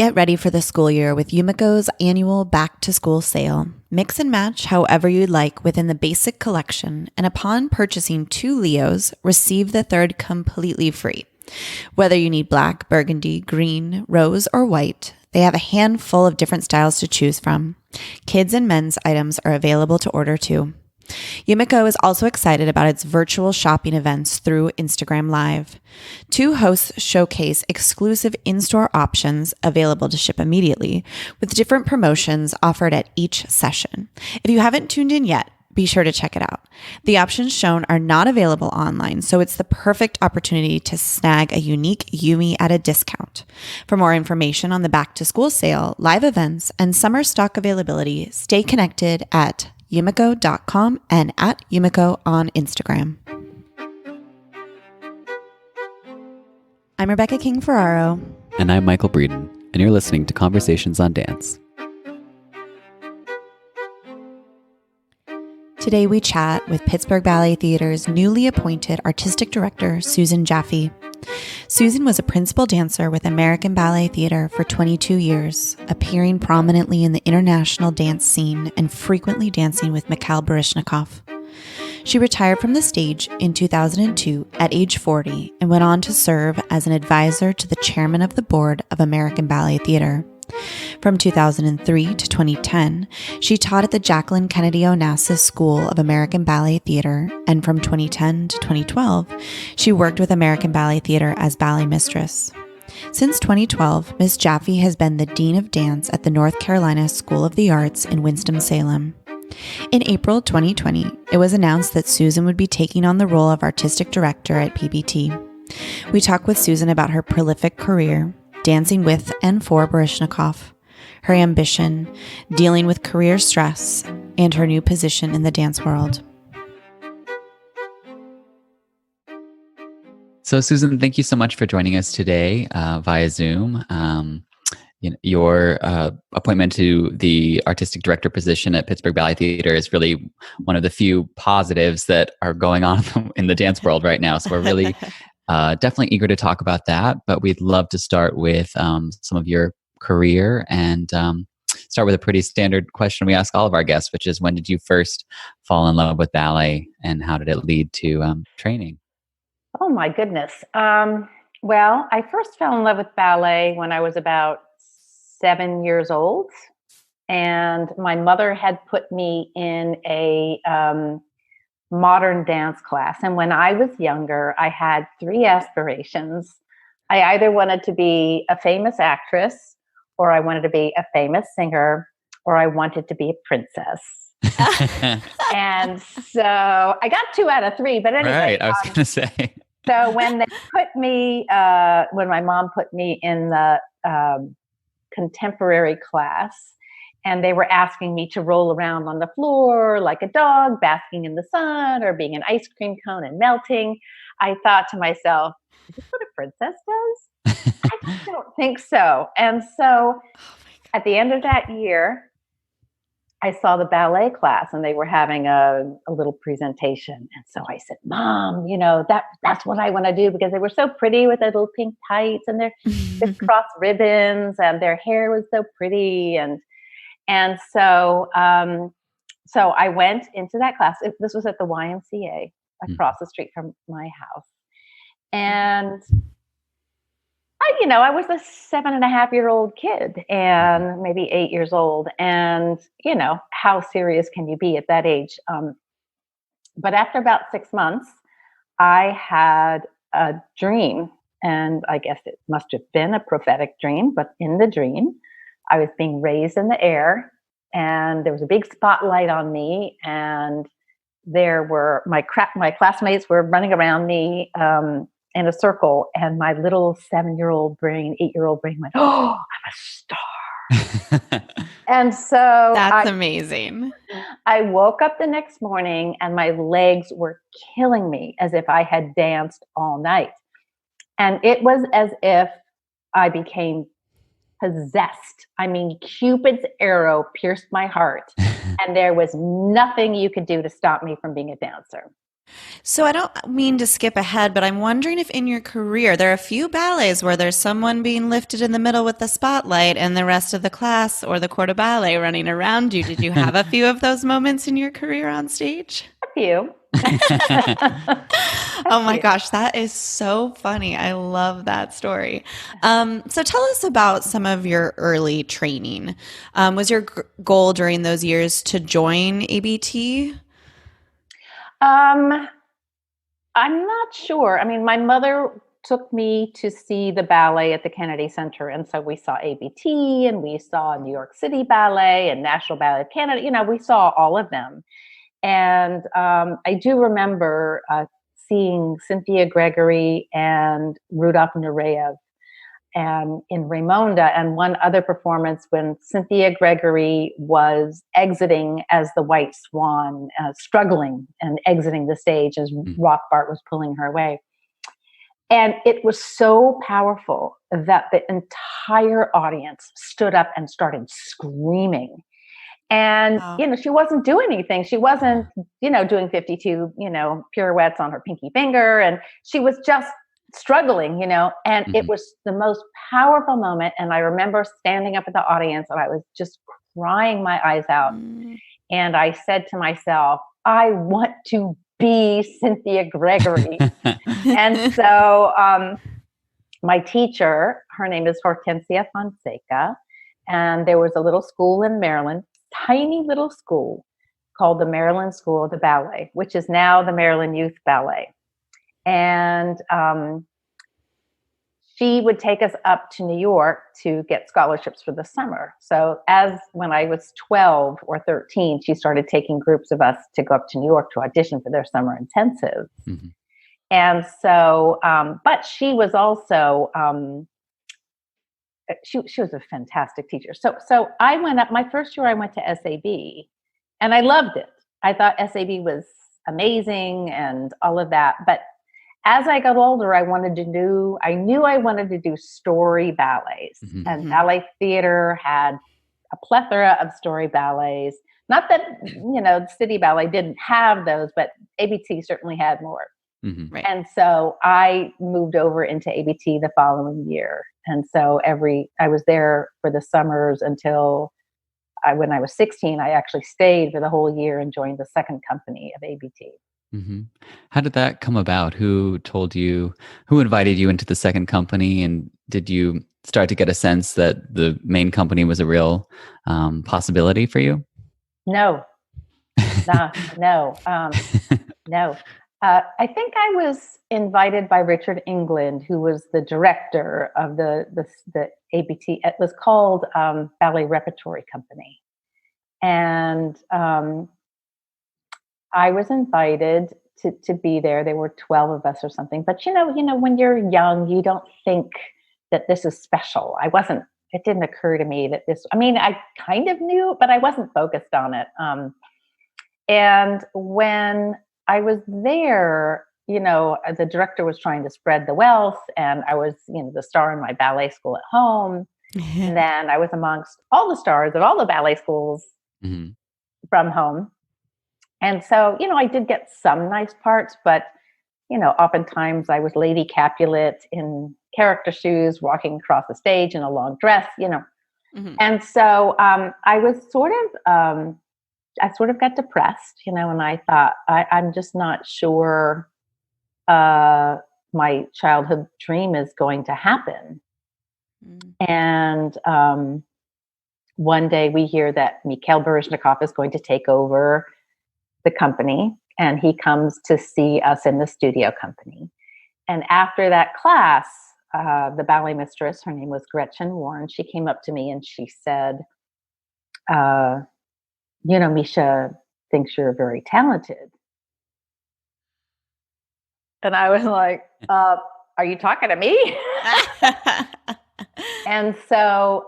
Get ready for the school year with Yumiko's annual back-to-school sale. Mix and match however you'd like within the basic collection, and upon purchasing 2 Leos, receive the third completely free. Whether you need black, burgundy, green, rose, or white, they have a handful of different styles to choose from. Kids and men's items are available to order too. Yumiko is also excited about its virtual shopping events through Instagram Live. 2 hosts showcase exclusive in-store options available to ship immediately, with different promotions offered at each session. If you haven't tuned in yet, be sure to check it out. The options shown are not available online, so it's the perfect opportunity to snag a unique Yumi at a discount. For more information on the back-to-school sale, live events, and summer stock availability, stay connected at yumiko.com and at Yumiko on Instagram. I'm Rebecca King-Ferraro. And I'm Michael Breeden, and you're listening to Conversations on Dance. Today we chat with Pittsburgh Ballet Theatre's newly appointed artistic director, Susan Jaffe. Susan was a principal dancer with American Ballet Theatre for 22 years, appearing prominently in the international dance scene and frequently dancing with Mikhail Baryshnikov. She retired from the stage in 2002 at age 40 and went on to serve as an advisor to the chairman of the board of American Ballet Theatre. From 2003 to 2010, she taught at the Jacqueline Onassis School of American Ballet Theatre, and from 2010 to 2012, she worked with American Ballet Theatre as ballet mistress. Since 2012, Ms. Jaffe has been the Dean of Dance at the North Carolina School of the Arts in Winston-Salem. In April 2020, it was announced that Susan would be taking on the role of artistic director at PBT. We talk with Susan about her prolific career, dancing with and for Baryshnikov, her ambition, dealing with career stress, and her new position in the dance world. So, Susan, thank you so much for joining us today via Zoom. Your appointment to the artistic director position at Pittsburgh Ballet Theatre is really one of the few positives that are going on in the dance world right now. So we're really definitely eager to talk about that, but we'd love to start with some of your career and start with a pretty standard question we ask all of our guests, which is, when did you first fall in love with ballet and how did it lead to training? Oh my goodness. Well, I first fell in love with ballet when I was about 7 years old, and my mother had put me in a modern dance class. And when I was younger, I had 3 aspirations. I either wanted to be a famous actress, or I wanted to be a famous singer, or I wanted to be a princess. And so I got 2 out of 3, but anyway. Right, I was going to say. So when they put me, when my mom put me in the contemporary class, and they were asking me to roll around on the floor like a dog, basking in the sun, or being an ice cream cone and melting, I thought to myself, is this what a princess does? I just don't think so. And so at the end of that year, I saw the ballet class and they were having a little presentation. And so I said, Mom, that's what I want to do, because they were so pretty with their little pink tights and their crisscross ribbons, and their hair was so pretty. And so I went into that class. This was at the YMCA across the street from my house. And I was a 7.5-year-old kid, and maybe 8 years old. And, how serious can you be at that age? But after about 6 months, I had a dream, and I guess it must have been a prophetic dream, but in the dream, I was being raised in the air, and there was a big spotlight on me, and there were my classmates were running around me, in a circle, and my little 7-year-old brain, 8-year-old brain went, "Oh, I'm a star." And so That's amazing. I woke up the next morning and my legs were killing me as if I had danced all night. And it was as if I became possessed. I mean, Cupid's arrow pierced my heart, and there was nothing you could do to stop me from being a dancer. So I don't mean to skip ahead, but I'm wondering if in your career there are a few ballets where there's someone being lifted in the middle with the spotlight and the rest of the class or the corps de ballet running around you. Did you have a few of those moments in your career on stage? A few. Oh my gosh, that is so funny. I love that story. So tell us about some of your early training. Was your goal during those years to join ABT? Um, I'm not sure. I mean, my mother took me to see the ballet at the Kennedy Center. And so we saw ABT and we saw New York City Ballet and National Ballet of Canada. You know, we saw all of them. And I do remember seeing Cynthia Gregory and Rudolph Nureyev and in Raymonda, and one other performance when Cynthia Gregory was exiting as the White Swan, struggling and exiting the stage as Rothbart was pulling her away. And it was so powerful that the entire audience stood up and started screaming. And, you know, she wasn't doing anything. She wasn't, you know, doing 52, you know, pirouettes on her pinky finger. And she was just struggling, you know, and it was the most powerful moment. And I remember standing up at the audience and I was just crying my eyes out. And I said to myself, I want to be Cynthia Gregory. And so my teacher, her name is Hortensia Fonseca, and there was a little school in Maryland, tiny little school called the Maryland School of the Ballet, which is now the Maryland Youth Ballet. And she would take us up to New York to get scholarships for the summer. So when I was 12 or 13, she started taking groups of us to go up to New York to audition for their summer intensives. And so, but she was also, she was a fantastic teacher. So I went up, my first year I went to SAB and I loved it. I thought SAB was amazing and all of that. But as I got older, I knew I wanted to do story ballets. And ballet theater had a plethora of story ballets. Not that, you know, the City Ballet didn't have those, but ABT certainly had more. Right. And so I moved over into ABT the following year. And so I was there for the summers until when I was 16, I actually stayed for the whole year and joined the second company of ABT. How did that come about? Who invited you into the second company? And did you start to get a sense that the main company was a real possibility for you? No. No. I think I was invited by Richard England, who was the director of the ABT. It was called Ballet Repertory Company. And I was invited to be there. There were 12 of us or something. But, you know, when you're young, you don't think that this is special. It didn't occur to me that I kind of knew, but I wasn't focused on it. And when I was there, you know, the director was trying to spread the wealth, and I was, you know, the star in my ballet school at home. And then I was amongst all the stars of all the ballet schools from home. And so, you know, I did get some nice parts, but, you know, oftentimes I was Lady Capulet in character shoes, walking across the stage in a long dress, you know. And so I was I sort of got depressed, you know, and I thought, I'm just not sure my childhood dream is going to happen. And one day we hear that Mikhail Baryshnikov is going to take over the company, and he comes to see us in the studio company. And after that class, the ballet mistress, her name was Gretchen Warren, she came up to me and she said, you know, Misha thinks you're very talented. And I was like, are you talking to me? And so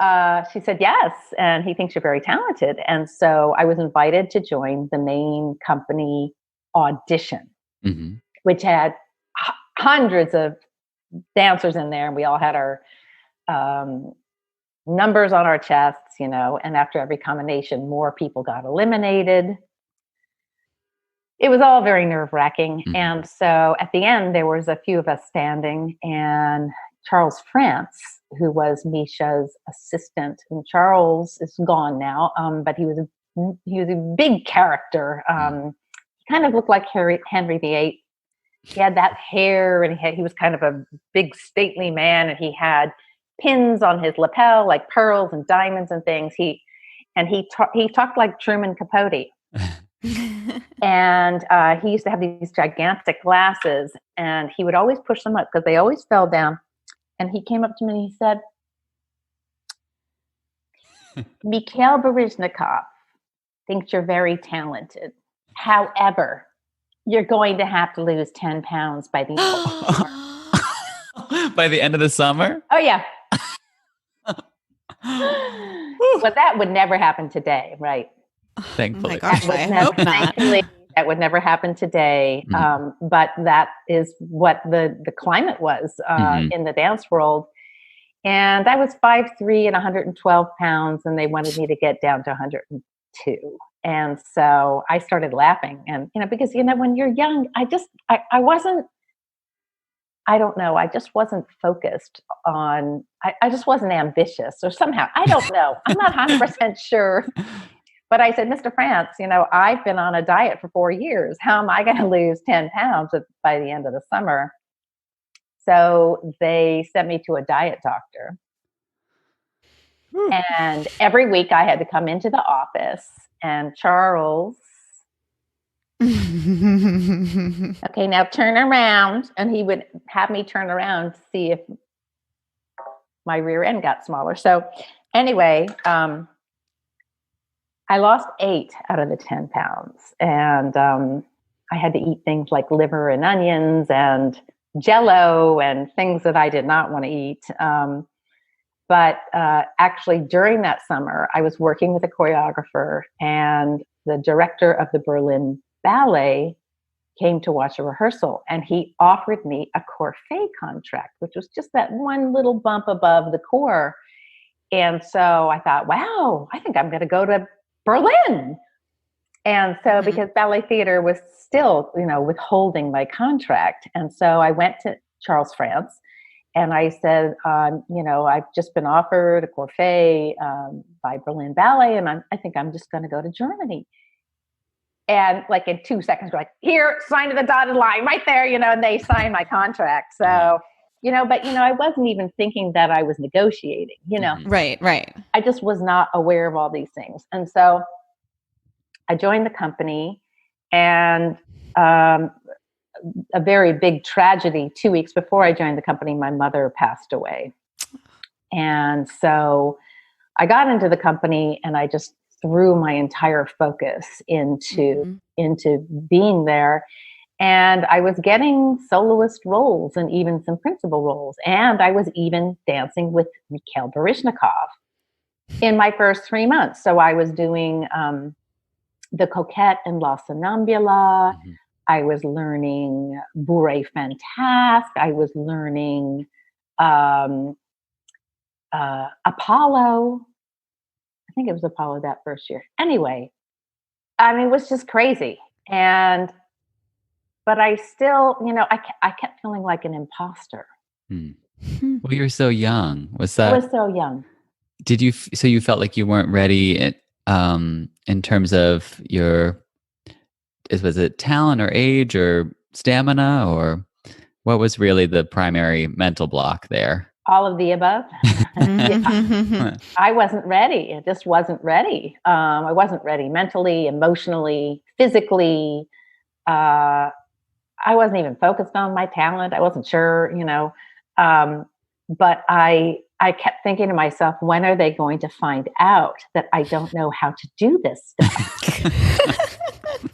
she said, yes. And he thinks you're very talented. And so I was invited to join the main company audition, which had hundreds of dancers in there. And we all had our numbers on our chests, you know, and after every combination, more people got eliminated. it was all very nerve-wracking. Mm-hmm. And so at the end, there was a few of us standing, and Charles France, who was Misha's assistant, and Charles is gone now, but he was a big character. He kind of looked like Henry VIII. He had that hair, and he was kind of a big, stately man, and he had pins on his lapel, like pearls and diamonds and things. He talked like Truman Capote. And he used to have these gigantic glasses, and he would always push them up because they always fell down. And he came up to me and he said, Mikhail Baryshnikov thinks you're very talented. However, you're going to have to lose 10 pounds by the end of the summer. By the end of the summer? Oh, yeah. But that would never happen today, right? Thankfully. Oh my gosh, I hope not. Thankfully, that would never happen today. Mm-hmm. But that is what the climate was in the dance world. And I was 5'3" and 112 pounds, and they wanted me to get down to 102. And so I started laughing, and because when you're young, I wasn't. I don't know. I just wasn't focused on. I just wasn't ambitious, or somehow I don't know. I'm not 100% sure. But I said, Mr. France, I've been on a diet for 4 years. How am I going to lose 10 pounds by the end of the summer? So they sent me to a diet doctor. And every week I had to come into the office, and Charles, okay, now turn around. And he would have me turn around to see if my rear end got smaller. So anyway, I lost 8 out of the 10 pounds. And I had to eat things like liver and onions and Jell-O and things that I did not want to eat. But actually, during that summer, I was working with a choreographer, and the director of the Berlin Ballet came to watch a rehearsal, and he offered me a corps contract, which was just that one little bump above the corps. And so I thought, wow, I think I'm going to go to Berlin. And so because ballet theater was still, withholding my contract. And so I went to Charles France, and I said, I've just been offered a corps by Berlin Ballet, and I think I'm just going to go to Germany. And like in 2 seconds, we're like, here, sign the dotted line right there, and they signed my contract. So, but I wasn't even thinking that I was negotiating, Right. I just was not aware of all these things. And so I joined the company, and a very big tragedy 2 weeks before I joined the company, my mother passed away. And so I got into the company, and I just threw my entire focus into being there. And I was getting soloist roles and even some principal roles. And I was even dancing with Mikhail Baryshnikov in my first 3 months. So I was doing the Coquette and La Sonnambula. I was learning Bourrée Fantasque. I was learning Apollo. I think it was Apollo that first year. Anyway, it was just crazy. But I still, I kept feeling like an imposter. Well, you were so young. I was so young. Did you? So you felt like you weren't ready in terms of your. Was it talent or age or stamina, or what was really the primary mental block there? All of the above. I wasn't ready. It just wasn't ready. I wasn't ready mentally, emotionally, physically. I wasn't even focused on my talent. I wasn't sure, but I kept thinking to myself, when are they going to find out that I don't know how to do this stuff?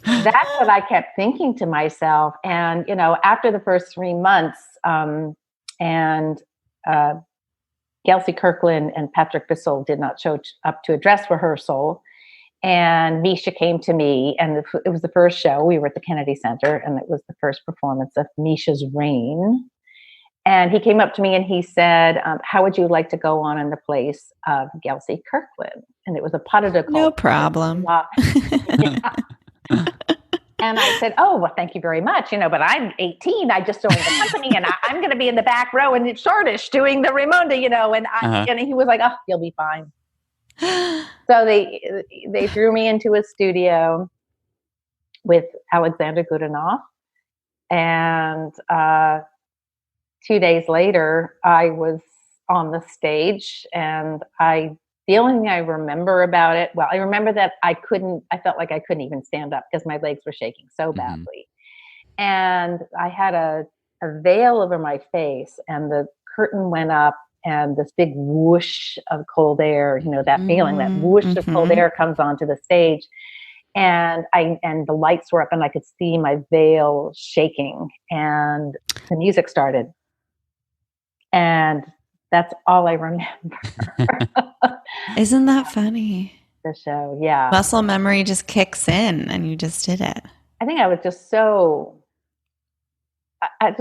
That's what I kept thinking to myself. And, after the first 3 months, and Kelsey Kirkland and Patrick Bissell did not show up to a dress rehearsal. And Misha came to me, and it was the first show. We were at the Kennedy Center, and it was the first performance of Misha's Reign. And he came up to me and he said, how would you like to go on in the place of Kelsey Kirkland? And it was a pas de deux. No problem. And I said, oh, well, thank you very much. But I'm 18. I just joined the company and I'm going to be in the back row in the shortish doing the Ramonda, and he was like, oh, you'll be fine. So they threw me into a studio with Alexander Goodenough. And 2 days later, I was on the stage, and the only thing I remember about it, well, I remember that I felt like I couldn't even stand up because my legs were shaking so badly. And I had a veil over my face, and the curtain went up, and this big whoosh of cold air, that feeling, that whoosh of cold air comes onto the stage. And the lights were up, and I could see my veil shaking, and the music started. And that's all I remember. Isn't that funny? The show, yeah. Muscle memory just kicks in, and you just did it. I think I was just so. It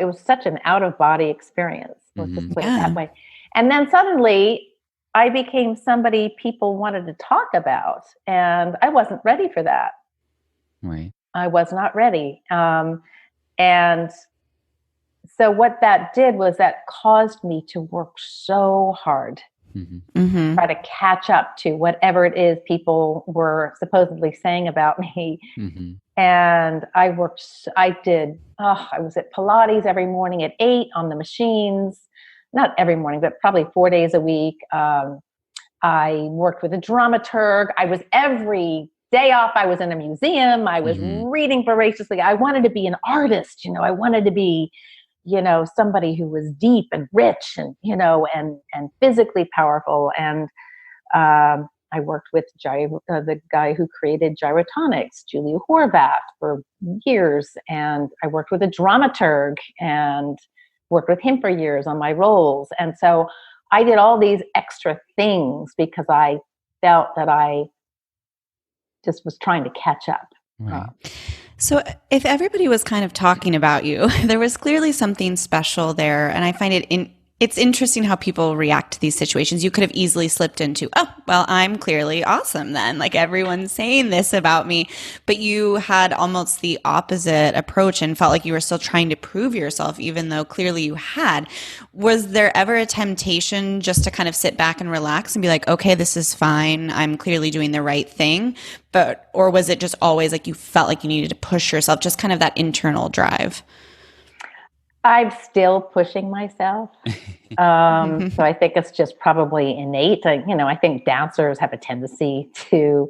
was such an out of body experience. Let's just put it that way. And then suddenly, I became somebody people wanted to talk about, and I wasn't ready for that. Right. I was not ready. And so what that did was that caused me to work so hard, try to catch up to whatever it is people were supposedly saying about me. And I was at Pilates every morning at 8 on the machines. Not every morning, but probably 4 days a week. I worked with a dramaturg. I was every day off. I was in a museum. I was reading voraciously. I wanted to be an artist. I wanted to be, somebody who was deep and rich and, and physically powerful. And I worked with the guy who created gyrotonics, Julia Horvath, for years. And I worked with a dramaturg and worked with him for years on my roles. And so I did all these extra things because I felt that I just was trying to catch up. Right. So if everybody was kind of talking about you, there was clearly something special there. And I find it's interesting how people react to these situations. You could have easily slipped into, oh, well, I'm clearly awesome then. Like everyone's saying this about me. But you had almost the opposite approach and felt like you were still trying to prove yourself, even though clearly you had. Was there ever a temptation just to kind of sit back and relax and be like, okay, this is fine. I'm clearly doing the right thing. Or was it just always like you felt like you needed to push yourself, just kind of that internal drive? I'm still pushing myself. So I think it's just probably innate. I think dancers have a tendency to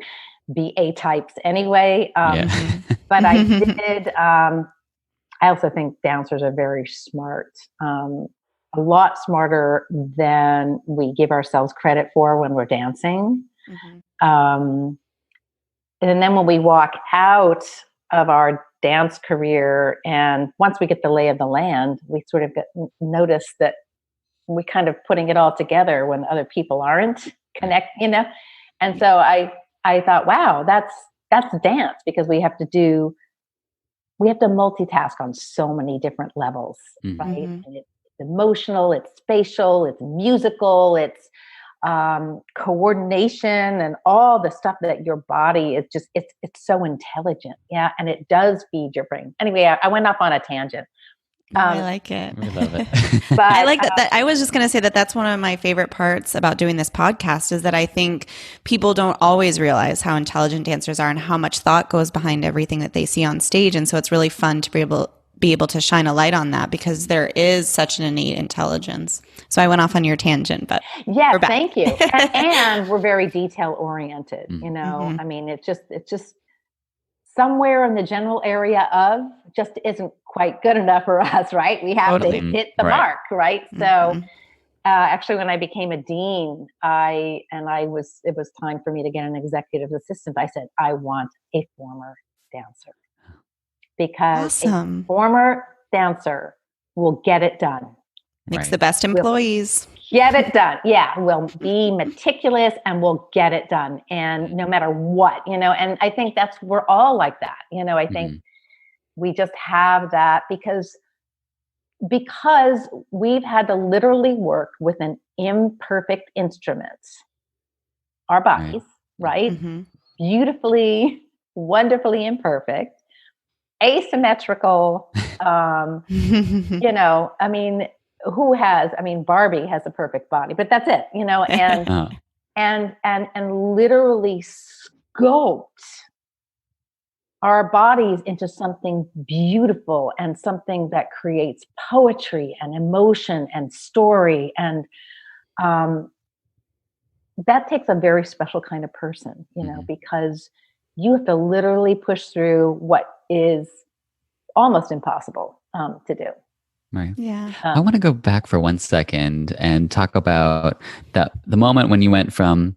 be A-types anyway. But I did, I also think dancers are very smart, a lot smarter than we give ourselves credit for when we're dancing. And then when we walk out of our dance career, and once we get the lay of the land, we sort of notice that we kind of putting it all together when other people aren't connecting, And so I thought, wow, that's dance, because we have to multitask on so many different levels, right? And it's emotional, it's spatial, it's musical, it's coordination, and all the stuff that your body is just, it's so intelligent. Yeah. And it does feed your brain. Anyway, I went off on a tangent. I like it. We love it. But I like that. I was just going to say that that's one of my favorite parts about doing this podcast, is that I think people don't always realize how intelligent dancers are and how much thought goes behind everything that they see on stage. And so it's really fun to be able to shine a light on that, because there is such an innate intelligence. So I went off on your tangent, but yeah, thank you. And we're very detail oriented. I mean, it's just somewhere in the general area of just isn't quite good enough for us, right? We have to hit the mark, right? So actually, when I became a dean, it was time for me to get an executive assistant. I said, I want a former dancer, because a former dancer will get it done. Makes the best employees. Get it done. Yeah. We'll be meticulous and we'll get it done. And no matter what, and I think we're all like that. I think we just have that because we've had to literally work with an imperfect instrument, our bodies, right? Beautifully, wonderfully imperfect. asymmetrical. You know, I mean, Barbie has a perfect body, but that's it, you know, Oh. and literally sculpt our bodies into something beautiful and something that creates poetry and emotion and story. And that takes a very special kind of person, you know, because you have to literally push through what is almost impossible to do. Right. Yeah. I want to go back for 1 second and talk about the moment when you went from,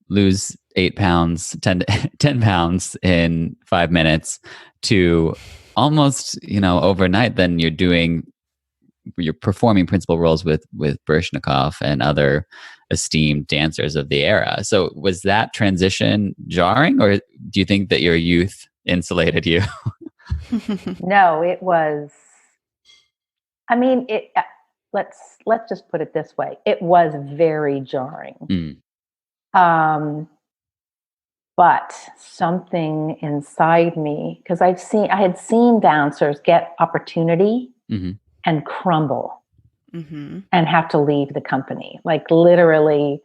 lose 8 pounds, 10 pounds in 5 minutes to almost, overnight, then you're performing principal roles with Baryshnikov and other esteemed dancers of the era. So was that transition jarring, or do you think that your youth insulated you? No, it was. I mean, let's just put it this way: it was very jarring. But something inside me, because I had seen dancers get opportunity and crumble and have to leave the company, like literally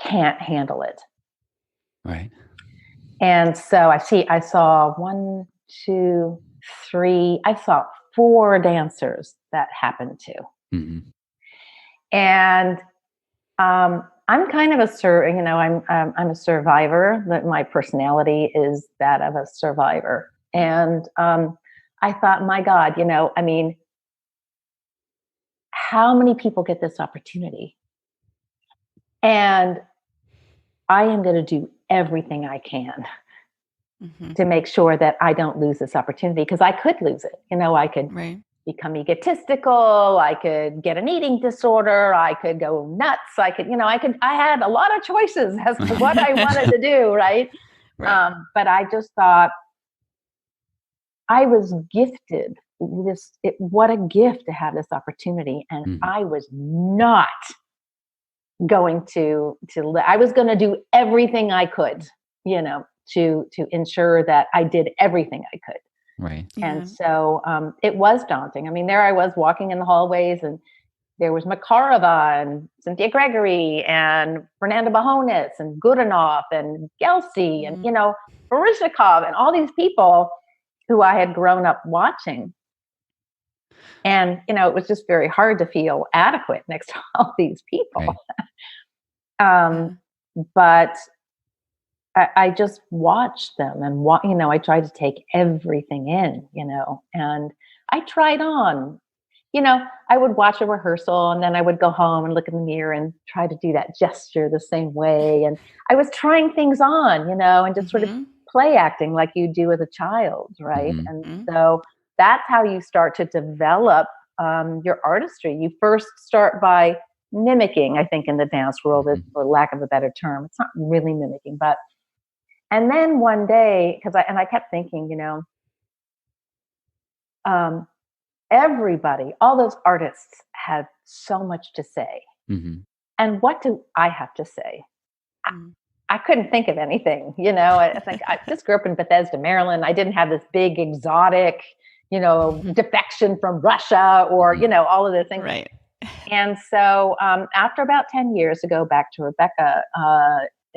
can't handle it. Right. And so I saw 1, 2, 3, I saw 4 dancers that happened to. And I'm kind of I'm a survivor. My personality is that of a survivor. And I thought, my God, how many people get this opportunity? And I am going to do everything I can to make sure that I don't lose this opportunity, because I could lose it. I could become egotistical. I could get an eating disorder. I could go nuts. I had a lot of choices as to what I wanted to do. Right. But I just thought I was gifted what a gift to have this opportunity. And I was not going I was going to do everything I could, to ensure that I did everything I could. Right. And so it was daunting. I mean, there I was walking in the hallways, and there was Makarova and Cynthia Gregory and Fernanda Bajones and Goodenough and Gelsey and, Baryshnikov and all these people who I had grown up watching. And, it was just very hard to feel adequate next to all these people. Right. But I just watched them and, I tried to take everything in, and I tried on, I would watch a rehearsal and then I would go home and look in the mirror and try to do that gesture the same way. And I was trying things on, and just sort of play acting like you do as a child. Right. And so that's how you start to develop your artistry. You first start by mimicking, I think, in the dance world, for lack of a better term. It's not really mimicking, but and then one day, I kept thinking, everybody, all those artists had so much to say. And what do I have to say? I couldn't think of anything, I think I just grew up in Bethesda, Maryland. I didn't have this big exotic, defection from Russia or, all of those things. Right. And so after about 10 years, to go back to Rebecca,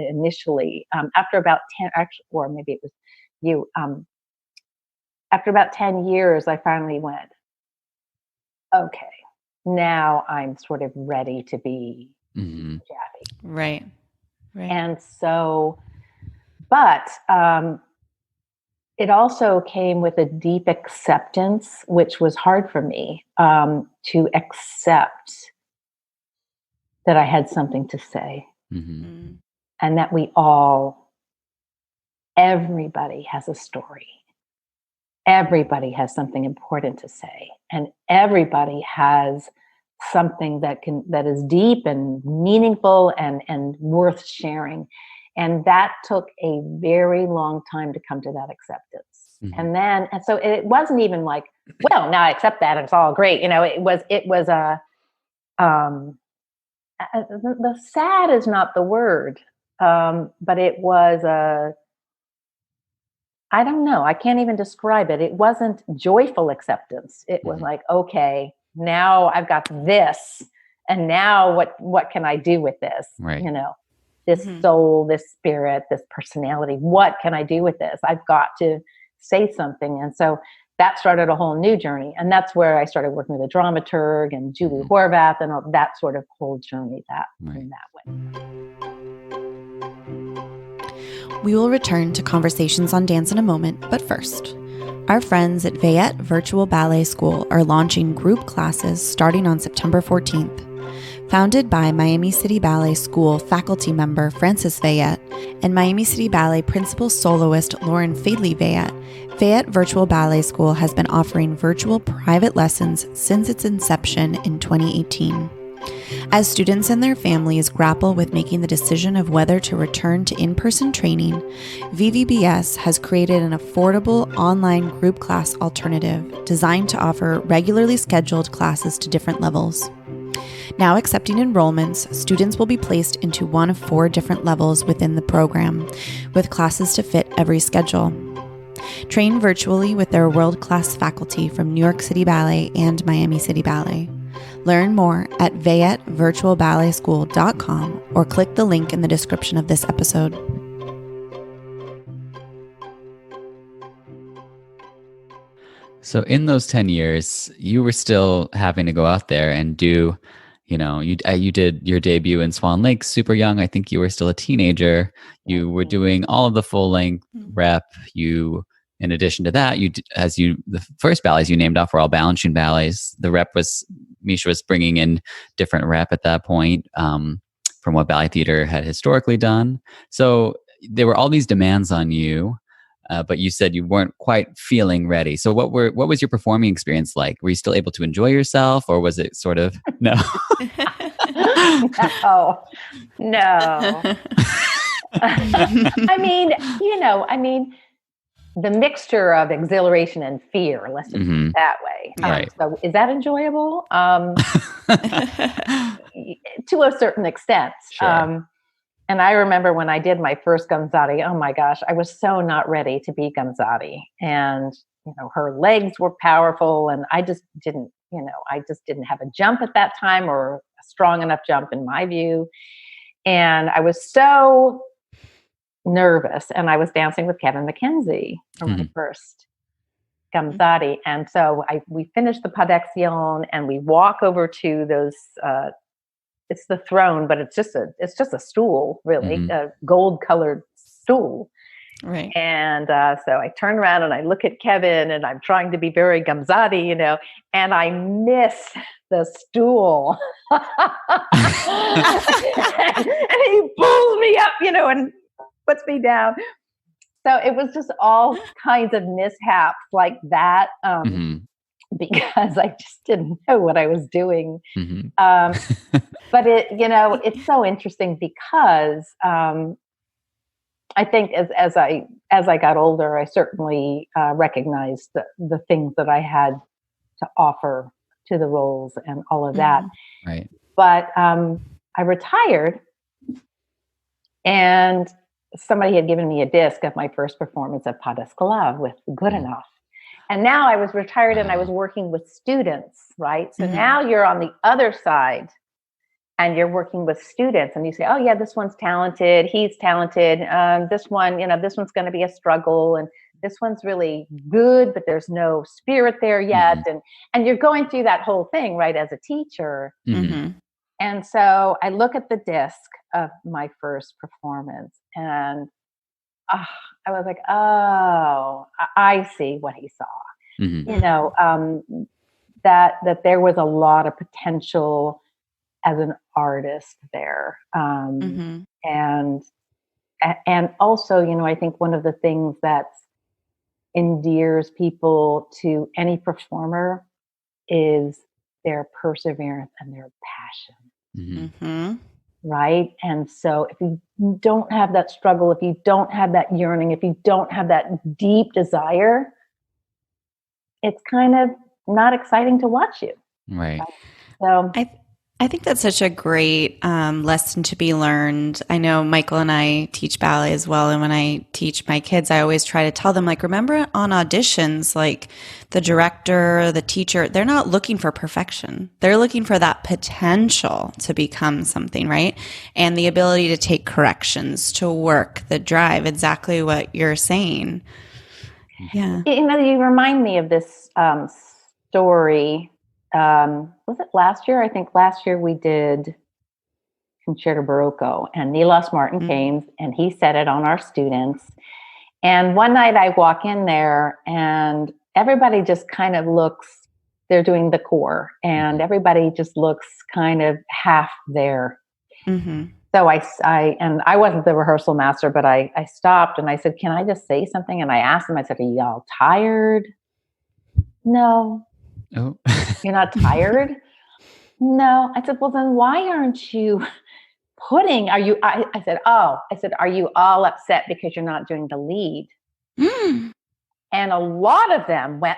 initially, after about 10, or maybe it was you, after about 10 years, I finally went, okay, now I'm sort of ready to be Jaffe. Right. And so, but it also came with a deep acceptance, which was hard for me, to accept that I had something to say. And that everybody has a story. Everybody has something important to say. And everybody has something that is deep and meaningful and worth sharing. And that took a very long time to come to that acceptance. And so it wasn't even like, well, now I accept that and it's all great. It was the sad is not the word. But it was I don't know. I can't even describe it. It wasn't joyful acceptance. It was like, okay, now I've got this. And now what can I do with this? Right. This soul, this spirit, this personality. What can I do with this? I've got to say something. And so that started a whole new journey. And that's where I started working with a dramaturg and Julie Horvath and all that sort of whole journey in that way. We will return to conversations on dance in a moment, but first, our friends at Vayette Virtual Ballet School are launching group classes starting on September 14th. Founded by Miami City Ballet School faculty member Frances Vayette and Miami City Ballet principal soloist Lauren Fadley Vayette, Vayette Virtual Ballet School has been offering virtual private lessons since its inception in 2018. As students and their families grapple with making the decision of whether to return to in-person training, VVBS has created an affordable online group class alternative designed to offer regularly scheduled classes to different levels. Now accepting enrollments, students will be placed into one of 4 different levels within the program, with classes to fit every schedule. Train virtually with their world-class faculty from New York City Ballet and Miami City Ballet. Learn more at VayetteVirtualBalletSchool.com or click the link in the description of this episode. So in those 10 years, you were still having to go out there and do, you did your debut in Swan Lake super young. I think you were still a teenager. You were doing all of the full length rep. In addition to that, the first ballets you named off were all balancing ballets. The rep Misha was bringing in different rep at that point from what ballet theater had historically done. So there were all these demands on you. But you said you weren't quite feeling ready. So what was your performing experience like? Were you still able to enjoy yourself, or was it sort of no? No. I mean, the mixture of exhilaration and fear, let's just put it that way. Right. So is that enjoyable? To a certain extent. Sure. And I remember when I did my first Gamzatti, oh my gosh, I was so not ready to be Gamzatti. And, her legs were powerful and I just didn't have a jump at that time, or a strong enough jump in my view. And I was so nervous, and I was dancing with Kevin McKenzie for my first Gamzatti. And so we finished the pas d'action and we walk over to those, it's the throne, but it's just a stool, really, a gold colored stool. Right. And so I turn around and I look at Kevin, and I'm trying to be very Gamzatti, and I miss the stool. And he pulls me up, and puts me down. So it was just all kinds of mishaps like that. Because I just didn't know what I was doing. But it's so interesting because I think as I got older, I certainly recognized the things that I had to offer to the roles and all of that. Right. But I retired, and somebody had given me a disc of my first performance of Pas d'Esclave with Good Enough. And now I was retired and I was working with students, right? So now you're on the other side and you're working with students, and you say, oh yeah, this one's talented. He's talented. This one, this one's going to be a struggle. And this one's really good, but there's no spirit there yet. And you're going through that whole thing, right? As a teacher. And so I look at the disc of my first performance, and I was like, oh, I see what he saw. That there was a lot of potential as an artist there. And also, I think one of the things that endears people to any performer is their perseverance and their passion. Right. And so if you don't have that struggle, if you don't have that yearning, if you don't have that deep desire, it's kind of not exciting to watch you. Right. So I think that's such a great lesson to be learned. I know Michael and I teach ballet as well. And when I teach my kids, I always try to tell them, like, remember on auditions, like the director, the teacher, they're not looking for perfection. They're looking for that potential to become something, right? And the ability to take corrections, to work, the drive, exactly what you're saying. Yeah. You remind me of this story. Was it last year? I think last year we did Concerto Barocco, and Nilos Martin came and he said it on our students. And one night I walk in there and everybody just kind of looks, they're doing the core, and everybody just looks kind of half there. Mm-hmm. So I wasn't the rehearsal master, but I stopped and I said, can I just say something? And I asked them, I said, are y'all tired? No. Oh. You're not tired? No. I said, well, then why aren't you I said, are you all upset because you're not doing the lead? Mm. And a lot of them went,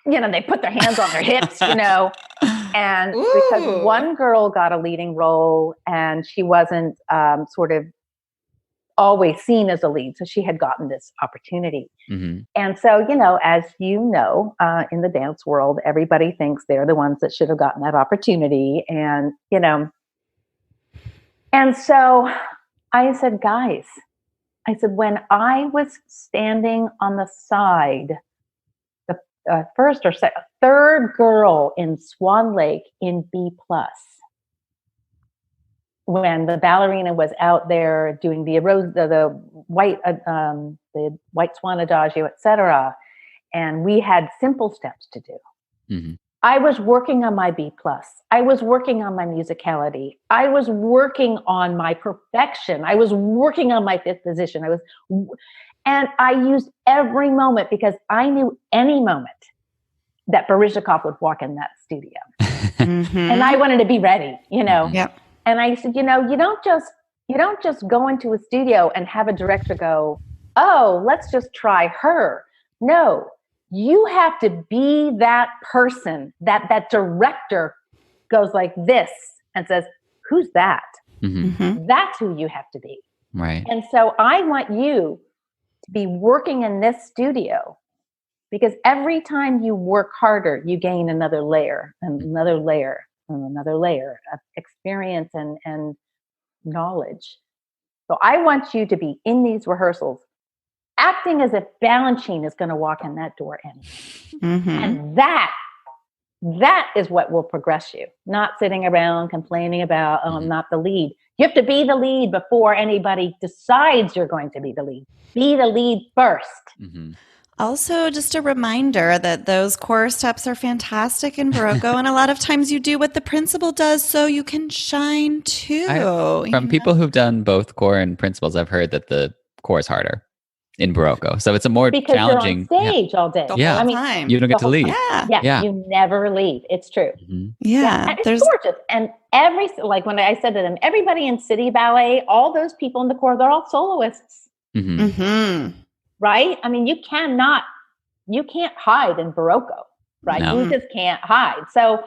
they put their hands on their hips, and because one girl got a leading role and she wasn't sort of always seen as a lead. So she had gotten this opportunity. Mm-hmm. And so, as in the dance world, everybody thinks they're the ones that should have gotten that opportunity. And, and so I said, guys, when I was standing on the side, the first or third girl in Swan Lake in B+, when the ballerina was out there doing the white swan adagio, etc., and we had simple steps to do. Mm-hmm. I was working on my B+. I was working on my musicality. I was working on my perfection. I was working on my fifth position. And I used every moment because I knew any moment that Baryshnikov would walk in that studio. Mm-hmm. And I wanted to be ready, Yep. And I said, you don't just go into a studio and have a director go, oh, let's just try her. No, you have to be that person that director goes like this and says, who's that? Mm-hmm. That's who you have to be. Right. And so I want you to be working in this studio, because every time you work harder, you gain another layer and another layer and another layer of experience and knowledge. So I want you to be in these rehearsals acting as if Balanchine is going to walk in that door anyway. Mm-hmm. And that is what will progress you, not sitting around complaining about, oh, I'm not the lead. You have to be the lead before anybody decides you're going to be the lead. Be the lead first. Mm-hmm. Also, just a reminder that those core steps are fantastic in Barocco, and a lot of times you do what the principal does so you can shine too. From people who've done both core and principals, I've heard that the core is harder in Barocco. So it's a more challenging. Because you're on stage all day. The whole time. You don't get to lead. Yeah, you never lead. It's true. Mm-hmm. Yeah. And it's gorgeous. And when I said to them, everybody in City Ballet, all those people in the core, they're all soloists. Mm-hmm. Mm-hmm. Right? I mean, you can't hide in Barocco, right? No. You just can't hide. So,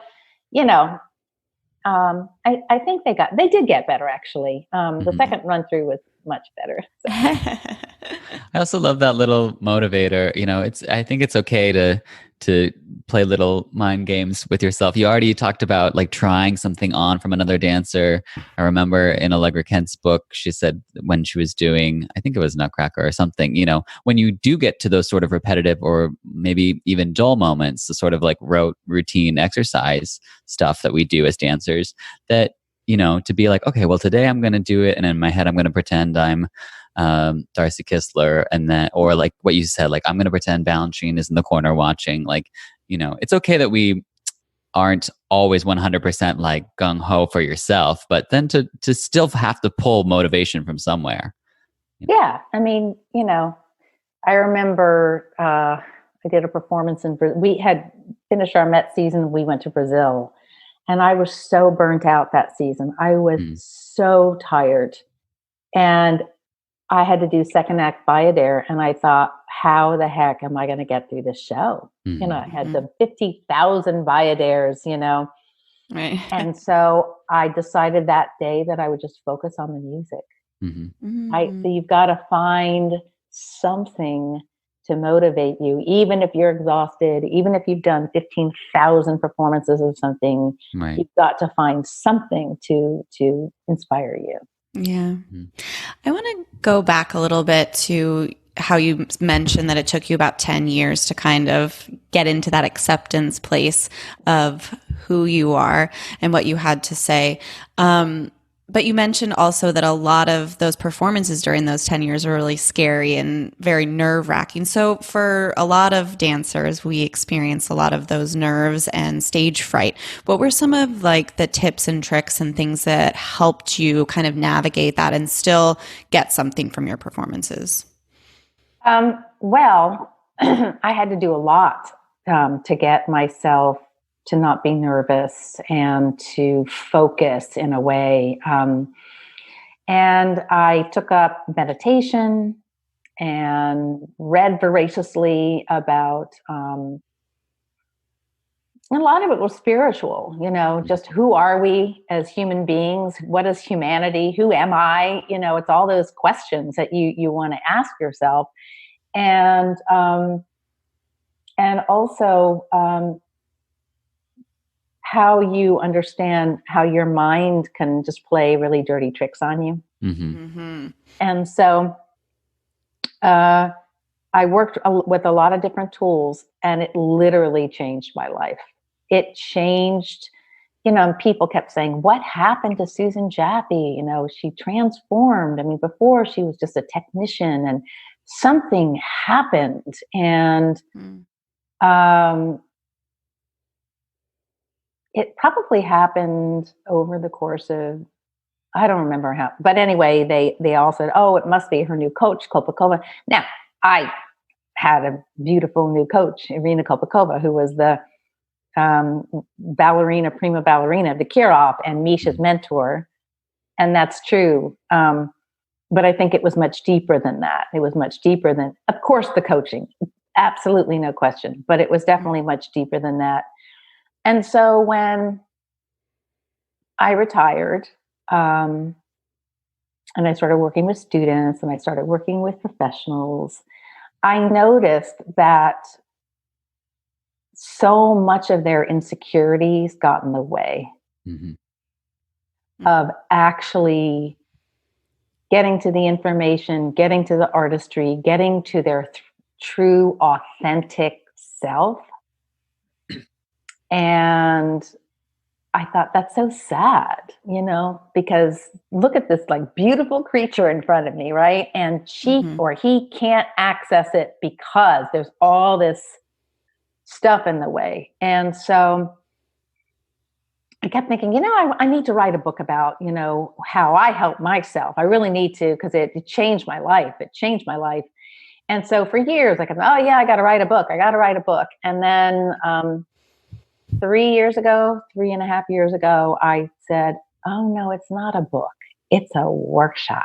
I think they did get better, actually. The second run through was much better. So. I also love that little motivator. I think it's okay to play little mind games with yourself. You already talked about like trying something on from another dancer. I remember in Allegra Kent's book, she said when she was doing, I think it was Nutcracker or something, when you do get to those sort of repetitive or maybe even dull moments, the sort of like routine exercise stuff that we do as dancers, that, to be like, okay, well, today I'm going to do it. And in my head, I'm going to pretend I'm Darcy Kistler, and then, or like what you said, like I'm going to pretend Balanchine is in the corner watching. Like, it's okay that we aren't always 100% like gung ho for yourself, but then to still have to pull motivation from somewhere. Yeah, I mean, I remember I did a performance in Brazil. We had finished our Met season. We went to Brazil, and I was so burnt out that season. I was so tired, and I had to do second act Bayadere, and I thought, how the heck am I going to get through this show? Mm-hmm. I had the 50,000 Bayadares, Right. And so I decided that day that I would just focus on the music. So you've got to find something to motivate you, even if you're exhausted, even if you've done 15,000 performances of something, Right. you've got to find something to inspire you. Yeah. I want to go back a little bit to how you mentioned that it took you about 10 years to kind of get into that acceptance place of who you are and what you had to say. But you mentioned also that a lot of those performances during those 10 years were really scary and very nerve-wracking. So for a lot of dancers, we experience a lot of those nerves and stage fright. What were some of like the tips and tricks and things that helped you kind of navigate that and still get something from your performances? Well, I had to do a lot to get myself to not be nervous and to focus in a way. And I took up meditation and read voraciously about, and a lot of it was spiritual, just who are we as human beings? What is humanity? Who am I? It's all those questions that you want to ask yourself. And also, how you understand how your mind can just play really dirty tricks on you. And so I worked with a lot of different tools, and it literally changed my life. It changed, people kept saying, what happened to Susan Jaffe? She transformed. I mean, before she was just a technician, and something happened. And it probably happened over the course of, I don't remember how, but anyway, they all said, oh, it must be her new coach, Kopakova. Now, I had a beautiful new coach, Irina Kopakova, who was the prima ballerina of the Kirov and Misha's mentor. And that's true. But I think it was much deeper than that. It was much deeper than, of course, the coaching, absolutely no question, but it was definitely much deeper than that. And so when I retired, and I started working with students and I started working with professionals, I noticed that so much of their insecurities got in the way of actually getting to the information, getting to the artistry, getting to their true, authentic self. And I thought, that's so sad, because look at this like beautiful creature in front of me, right? And she or he can't access it because there's all this stuff in the way. And so I kept thinking, I need to write a book about, how I help myself. I really need to, because it changed my life. It changed my life. And so for years, I kept, I got to write a book. And then 3.5 years ago, I said, oh no, it's not a book. It's a workshop.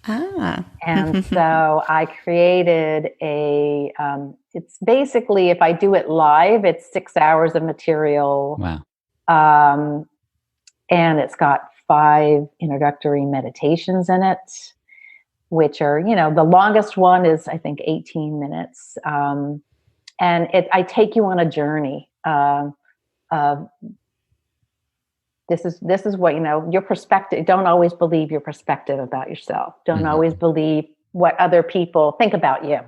And so I created it's basically, if I do it live, it's 6 hours of material. Wow. And it's got 5 introductory meditations in it, which are, the longest one is, I think, 18 minutes. And I take you on a journey. This is what, your perspective. Don't always believe your perspective about yourself. Don't always believe what other people think about you.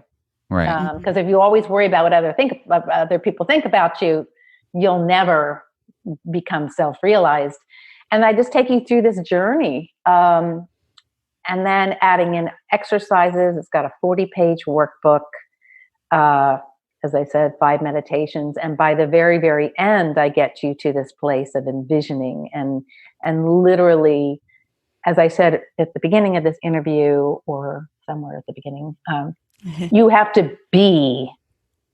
Right. Because if you always worry about what other people think about you, you'll never become self-realized. And I just take you through this journey. And then adding in exercises. It's got a 40-page workbook. As I said, 5 meditations. And by the very, very end, I get you to this place of envisioning and literally, as I said at the beginning of this interview, or somewhere at the beginning, you have to be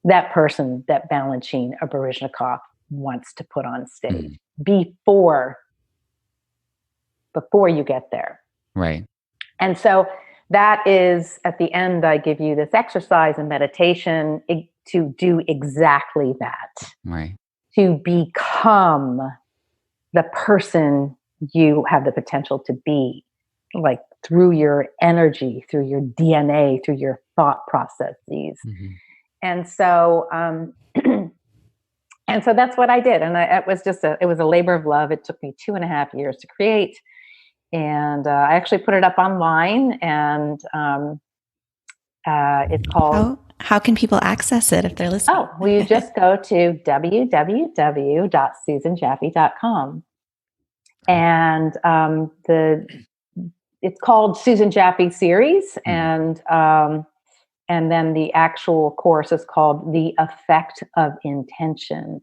that person that Balanchine or Baryshnikov wants to put on stage before you get there. Right. And so that is, at the end, I give you this exercise and meditation to do exactly that. Right. To become the person you have the potential to be, like through your energy, through your DNA, through your thought processes. And so, and so that's what I did. And it was a labor of love. It took me 2.5 years to create. And I actually put it up online, and it's called... How can people access it if they're listening? Oh, well, you just go to www.susanjaffe.com. And it's called Susan Jaffe Series. And then the actual course is called The Effect of Intention.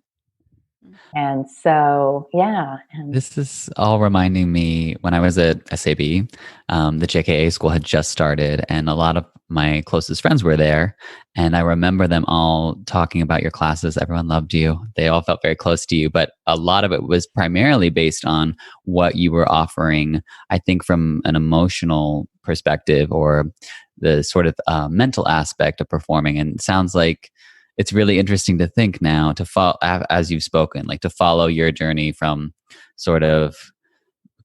And so, yeah. And this is all reminding me when I was at SAB, the JKA school had just started, and a lot of my closest friends were there. And I remember them all talking about your classes. Everyone loved you. They all felt very close to you, but a lot of it was primarily based on what you were offering, I think, from an emotional perspective or the sort of mental aspect of performing. And it sounds like it's really interesting to think now, to follow, as you've spoken, like to follow your journey from sort of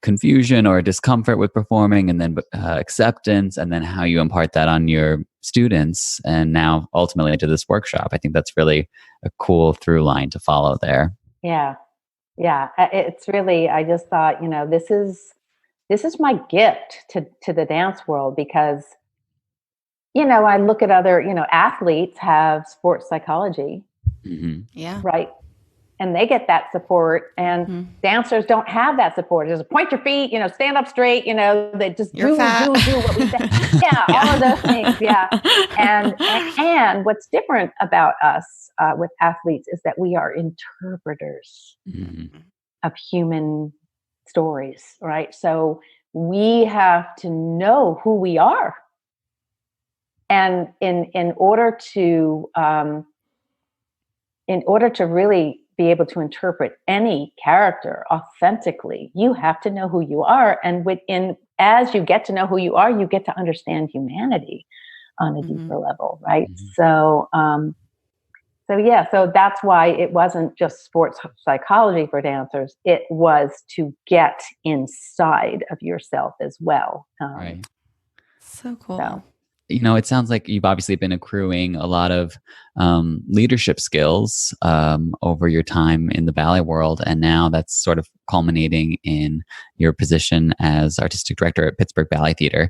confusion or discomfort with performing, and then acceptance, and then how you impart that on your students, and now ultimately to this workshop. I think that's really a cool through line to follow there. Yeah. It's really, I just thought, this is my gift to the dance world, because I look at other, athletes have sports psychology. Yeah. Right. And they get that support, and dancers don't have that support. Just point your feet, stand up straight, they just do what we say. Yeah. All of those things. Yeah. And what's different about us with athletes is that we are interpreters of human stories. Right. So we have to know who we are. And in order to really be able to interpret any character authentically, you have to know who you are. And as you get to know who you are, you get to understand humanity on a deeper level, right? So that's why it wasn't just sports psychology for dancers. It was to get inside of yourself as well. Right. So cool. So. It sounds like you've obviously been accruing a lot of leadership skills over your time in the ballet world, and now that's sort of culminating in your position as artistic director at Pittsburgh Ballet Theatre.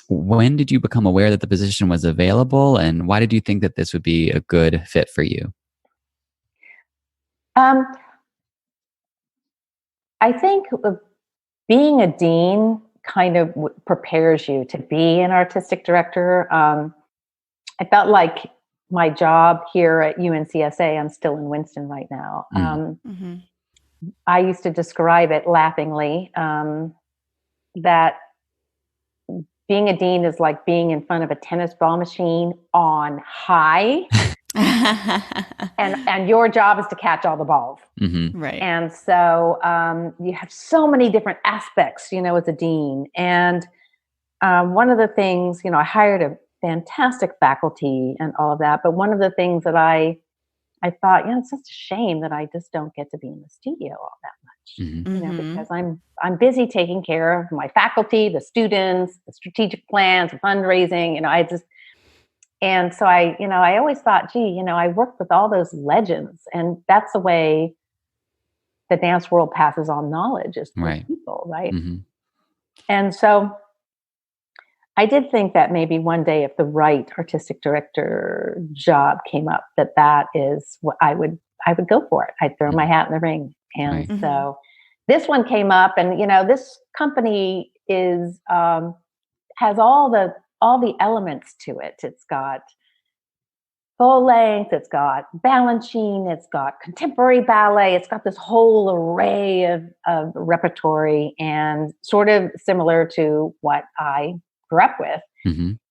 When did you become aware that the position was available, and why did you think that this would be a good fit for you? I think being a dean kind of prepares you to be an artistic director. I felt like my job here at UNCSA, I'm still in Winston right now. I used to describe it laughingly that being a dean is like being in front of a tennis ball machine on high. and your job is to catch all the balls. Right. And so you have so many different aspects, as a dean. And one of the things, I hired a fantastic faculty and all of that. But one of the things that I thought, it's just a shame that I just don't get to be in the studio all that much, because I'm busy taking care of my faculty, the students, the strategic plans, the fundraising, and so I always thought, I worked with all those legends, and that's the way the dance world passes on knowledge, is through people, right? And so I did think that maybe one day, if the right artistic director job came up, that is what I would go for it. I'd throw my hat in the ring. And so this one came up, and this company has all the elements to it. It's got full length, it's got balancing, it's got contemporary ballet, it's got this whole array of repertory, and sort of similar to what I grew up with.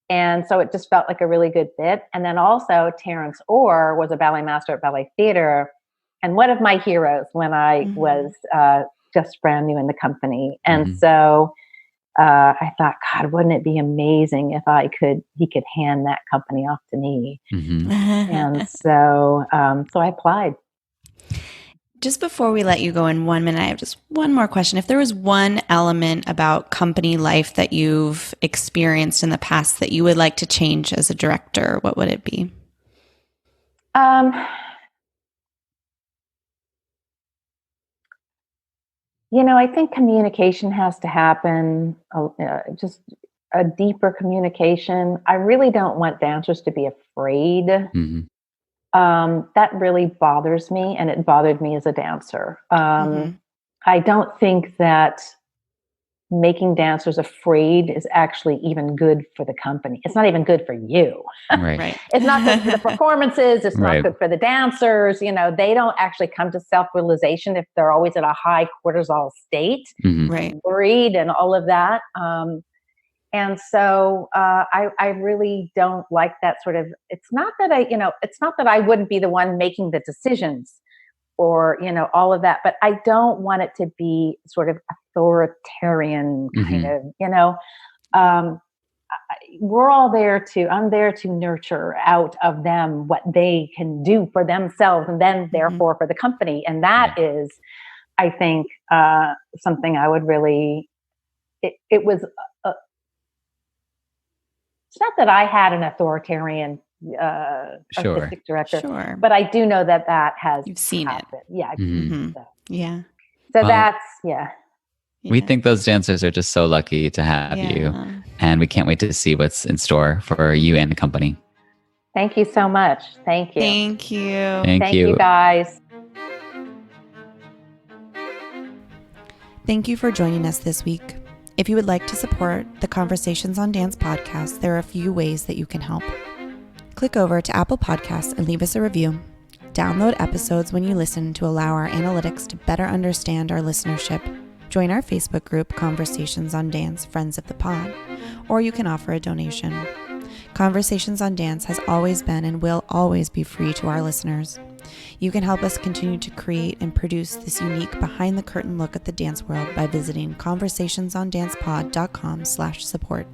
And so it just felt like a really good fit. And then also Terrence Orr was a ballet master at Ballet Theatre, and one of my heroes when I was just brand new in the company. And so I thought, God, wouldn't it be amazing if he could hand that company off to me? And so I applied. Just before we let you go in 1 minute, I have just one more question. If there was one element about company life that you've experienced in the past that you would like to change as a director, what would it be? I think communication has to happen, just a deeper communication. I really don't want dancers to be afraid. Mm-hmm. That really bothers me, and it bothered me as a dancer. I don't think that making dancers afraid is actually even good for the company. It's not even good for you. Right. It's not good for the performances. It's Right. not good for the dancers. They don't actually come to self-realization if they're always in a high cortisol state, Mm-hmm. Right. worried and all of that. And so I really don't like that sort of, it's not that I wouldn't be the one making the decisions or, all of that, but I don't want it to be sort of authoritarian kind of, I'm there to nurture out of them what they can do for themselves and then therefore for the company. And that is, I think, something I would really, it was, it's not that I had an authoritarian artistic director, but I do know that has You've seen happened. it. Yeah. Mm-hmm. So. Yeah. So that's, We think those dancers are just so lucky to have you, and we can't wait to see what's in store for you and the company. Thank you so much. Thank you. Thank you. Thank you guys. Thank you for joining us this week. If you would like to support the Conversations on Dance podcast, there are a few ways that you can help. Click over to Apple Podcasts and leave us a review. Download episodes when you listen to allow our analytics to better understand our listenership. Join our Facebook group, Conversations on Dance, Friends of the Pod, or you can offer a donation. Conversations on Dance has always been and will always be free to our listeners. You can help us continue to create and produce this unique behind-the-curtain look at the dance world by visiting conversationsondancepod.com/support.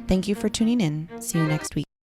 Thank you for tuning in. See you next week.